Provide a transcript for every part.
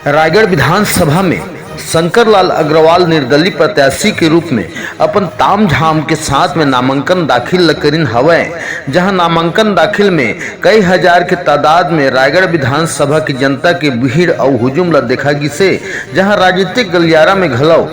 रायगढ़ विधानसभा में शंकर लाल अग्रवाल निर्दलीय प्रत्याशी के रूप में अपन ताम झाम के साथ में नामांकन दाखिल करीन हवै। जहां नामांकन दाखिल में कई हजार के तादाद में रायगढ़ विधानसभा की जनता के भीड़ और हुजूम ला देखा गिसे। जहां राजनीतिक गलियारा में घलौ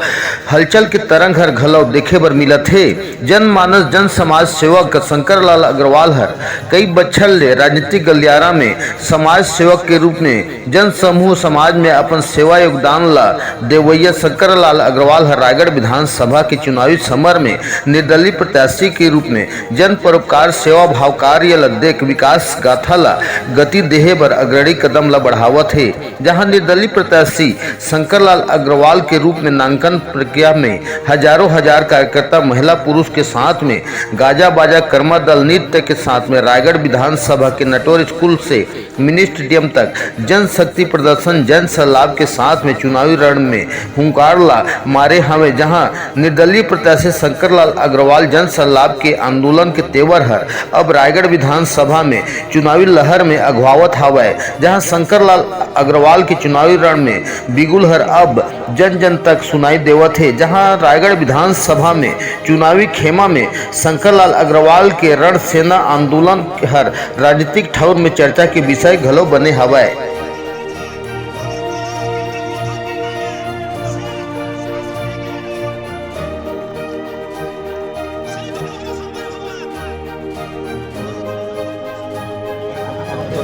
हलचल के तरंग हर घलौ देखे बर मिलत है। जनमानस जन समाज सेवक शंकर लाल अग्रवाल हर कई बच्छर ले राजनीतिक गलियारा में समाज सेवक के रूप में जन समूह समाज में अपन सेवा योगदान ला देवैया शंकर लाल अग्रवाल हर रायगढ़ विधानसभा के चुनावी समर में निर्दलीय प्रत्याशी के रूप में जन परोपकार सेवा भाव कार्य ला देख विकास गाथा ला गति देहे बर अग्रणी कदम ला बढ़ावत है। जहां निर्दलीय प्रत्याशी शंकर लाल अग्रवाल के रूप में नामांकन प्रक्रिया में हजारों हजार कार्यकर्ता महिला पुरुष के साथ में गाजा बाजा कर्मा दल नृत्य के साथ में रायगढ़ विधानसभा के नटोर स्कूल से मिनी स्टेडियम तक जनशक्ति प्रदर्शन जन सैलाब के साथ में चुनावी रण में हुंकार ला मारे हमें। जहां निर्दलीय प्रत्याशी शंकर लाल अग्रवाल जन सैलाब के आंदोलन के तेवर हर अब रायगढ़ विधानसभा में चुनावी लहर में अगवावत हवै। जहां शंकर लाल अग्रवाल के चुनावी रण में बिगुल हर अब जन जन तक सुनाई देवत है। जहां रायगढ़ विधानसभा में चुनावी खेमा में शंकर लाल अग्रवाल के रण सेना आंदोलन हर राजनीतिक ठौर में चर्चा के विषय घलो बने हवै।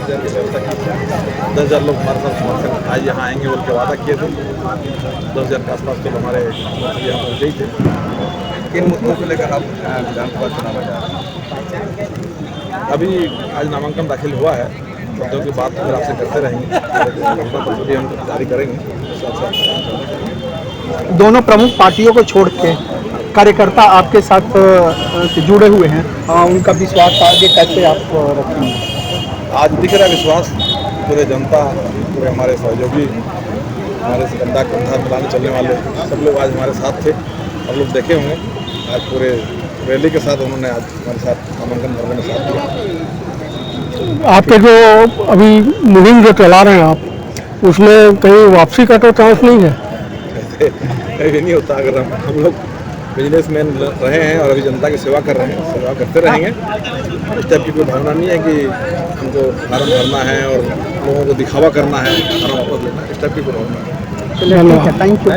की व्यवस्था की 10,000 लोग हमारे साथ समर्थन आज यहाँ आएंगे बोल के वादा किए थे। 10,000 के आसपास तो हमारे यहाँ पहुँचे ही थे। किन मुद्दों को लेकर आप विधानसभा चुनाव में जा रहे हैं? अभी आज नामांकन दाखिल हुआ है, मुद्दों की बात फिर आपसे करते रहेंगे, भी हम जारी करेंगे। दोनों प्रमुख पार्टियों को छोड़ के कार्यकर्ता आपके साथ जुड़े हुए हैं, उनका विश्वास आगे कैसे आप रखेंगे? आज दिख रहा है विश्वास, पूरे जनता, पूरे हमारे सहयोगी, हमारे से कंधा कंधा मिलाने चलने वाले सब लोग आज हमारे साथ थे। आप लोग देखे होंगे आज पूरे रैली के साथ उन्होंने आज हमारे साथ नामांकन भरने में साथ दिया। आपके जो अभी मुहिम जो चला रहे हैं आप, उसमें कहीं वापसी का तो चांस नहीं है? कहीं नहीं होता। अगर हम लोग बिजनेसमैन रहे हैं और अभी जनता की सेवा कर रहे हैं, सेवा करते रहेंगे। इस टाइप की कोई भावना नहीं है कि हमको फार्म भरना है और लोगों को दिखावा करना है, फार्म वापस लेना है, इस टाइप की कोई भावना नहीं है। चलिए, थैंक यू।